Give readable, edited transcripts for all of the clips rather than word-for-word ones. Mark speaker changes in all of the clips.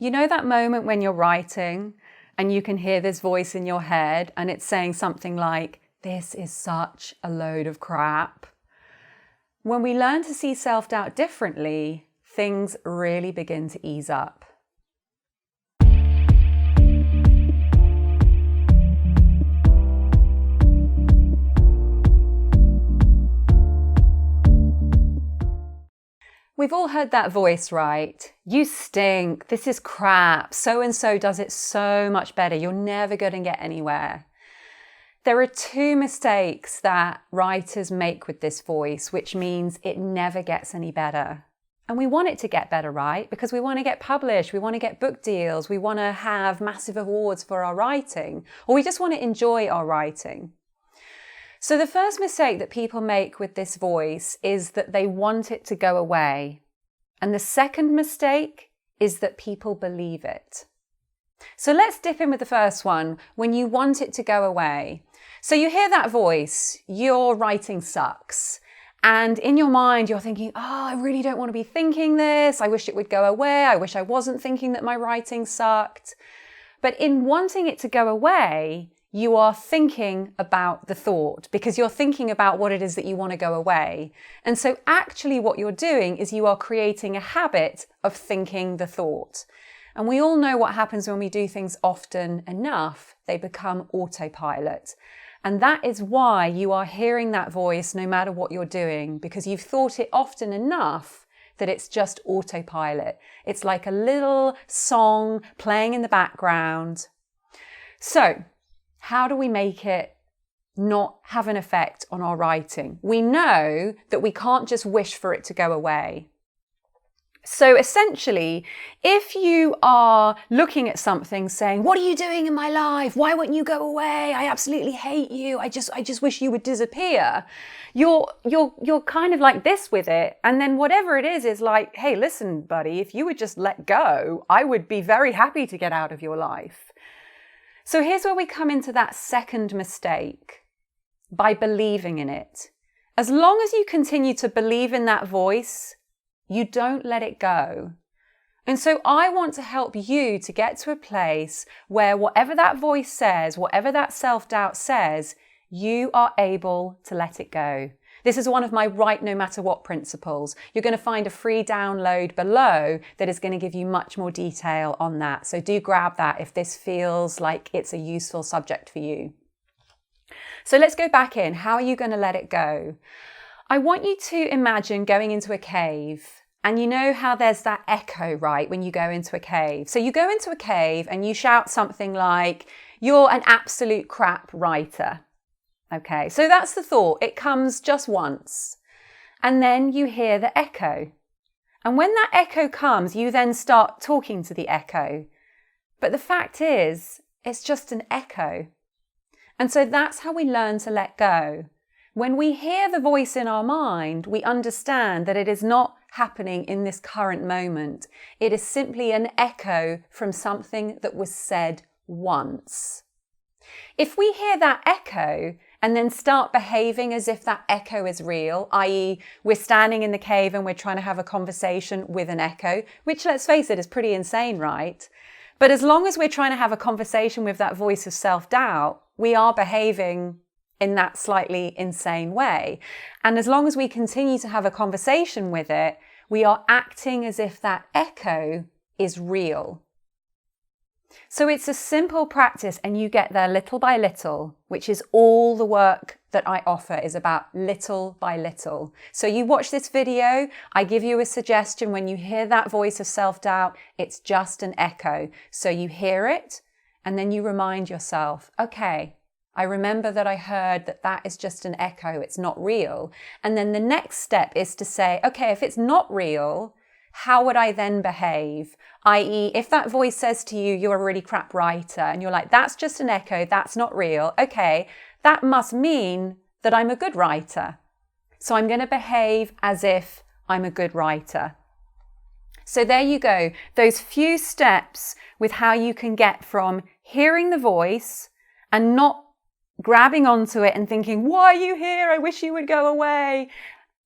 Speaker 1: You know that moment when you're writing and you can hear this voice in your head and it's saying something like, "This is such a load of crap." When we learn to see self-doubt differently, things really begin to ease up. We've all heard that voice, right? "You stink, this is crap, so-and-so does it so much better, you're never going to get anywhere." There are two mistakes that writers make with this voice, which means it never gets any better. And we want it to get better, right? Because we want to get published, we want to get book deals, we want to have massive awards for our writing, or we just want to enjoy our writing. So the first mistake that people make with this voice is that they want it to go away. And the second mistake is that people believe it. So let's dip in with the first one, when you want it to go away. So you hear that voice, your writing sucks. And in your mind, you're thinking, "Oh, I really don't want to be thinking this. I wish it would go away. I wish I wasn't thinking that my writing sucked." But in wanting it to go away, you are thinking about the thought because you're thinking about what it is that you want to go away. And so actually what you're doing is you are creating a habit of thinking the thought. And we all know what happens when we do things often enough, they become autopilot. And that is why you are hearing that voice no matter what you're doing, because you've thought it often enough that it's just autopilot. It's like a little song playing in the background. So, how do we make it not have an effect on our writing? We know that we can't just wish for it to go away. So essentially, if you are looking at something saying, "What are you doing in my life? Why won't you go away? I absolutely hate you. I just wish you would disappear." You're kind of like this with it. And then whatever it is like, "Hey, listen, buddy, if you would just let go, I would be very happy to get out of your life." So here's where we come into that second mistake, by believing in it. As long as you continue to believe in that voice, you don't let it go. And so I want to help you to get to a place where whatever that voice says, whatever that self-doubt says, you are able to let it go. This is one of my write no matter what principles. You're going to find a free download below that is going to give you much more detail on that. So do grab that if this feels like it's a useful subject for you. So let's go back in. How are you going to let it go? I want you to imagine going into a cave. And you know how there's that echo, right, when you go into a cave. So you go into a cave and you shout something like, "You're an absolute crap writer." Okay, so that's the thought. It comes just once. And then you hear the echo. And when that echo comes, you then start talking to the echo. But the fact is, it's just an echo. And so that's how we learn to let go. When we hear the voice in our mind, we understand that it is not happening in this current moment. It is simply an echo from something that was said once. If we hear that echo and then start behaving as if that echo is real, i.e. we're standing in the cave and we're trying to have a conversation with an echo, which, let's face it, is pretty insane, right? But as long as we're trying to have a conversation with that voice of self-doubt, we are behaving in that slightly insane way. And as long as we continue to have a conversation with it, we are acting as if that echo is real. So it's a simple practice and you get there little by little, which is all the work that I offer is about little by little. So you watch this video, I give you a suggestion. When you hear that voice of self-doubt, it's just an echo. So you hear it and then you remind yourself, okay, I remember that I heard that that is just an echo, it's not real. And then the next step is to say, okay, if it's not real, how would I then behave? I.e., if that voice says to you, "You're a really crap writer," and you're like, "That's just an echo, that's not real." Okay, that must mean that I'm a good writer. So I'm going to behave as if I'm a good writer. So there you go, those few steps with how you can get from hearing the voice and not grabbing onto it and thinking, "Why are you here? I wish you would go away."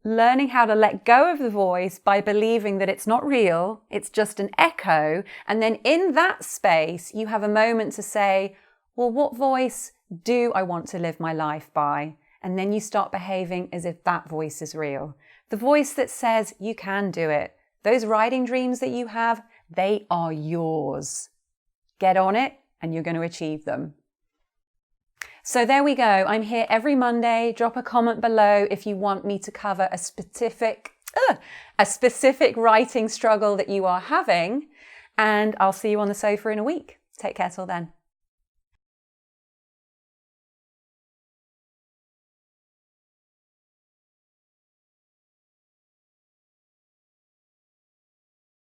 Speaker 1: learning how to let go of the voice by believing that it's not real, it's just an echo. And then in that space, you have a moment to say, well, what voice do I want to live my life by? And then you start behaving as if that voice is real. The voice that says you can do it. Those writing dreams that you have, they are yours. Get on it and you're going to achieve them. So there we go. I'm here every Monday. Drop a comment below if you want me to cover a specific writing struggle that you are having. And I'll see you on the sofa in a week. Take care till then.